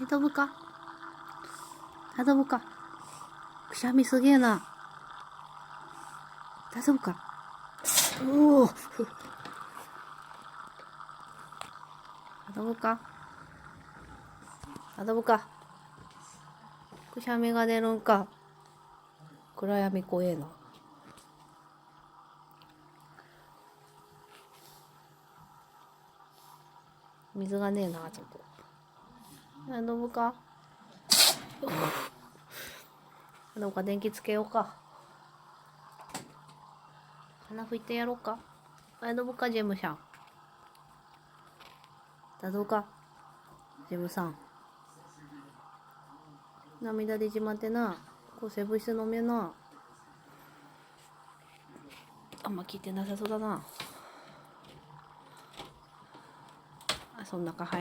大丈夫か？大丈夫か？くしゃみすげえな。大丈夫か？おお。大丈夫か？大丈夫か？くしゃみが出るんか。暗闇怖えな。水がねえな、あそこ。大丈夫か？どうか電気つけようか。鼻拭いてやろうか。大丈夫か、ジェムさん。大丈夫か、ジェムさん。涙出ちまってな。抗生物質飲めな。あんま効いてなさそうだな。あ、そんなか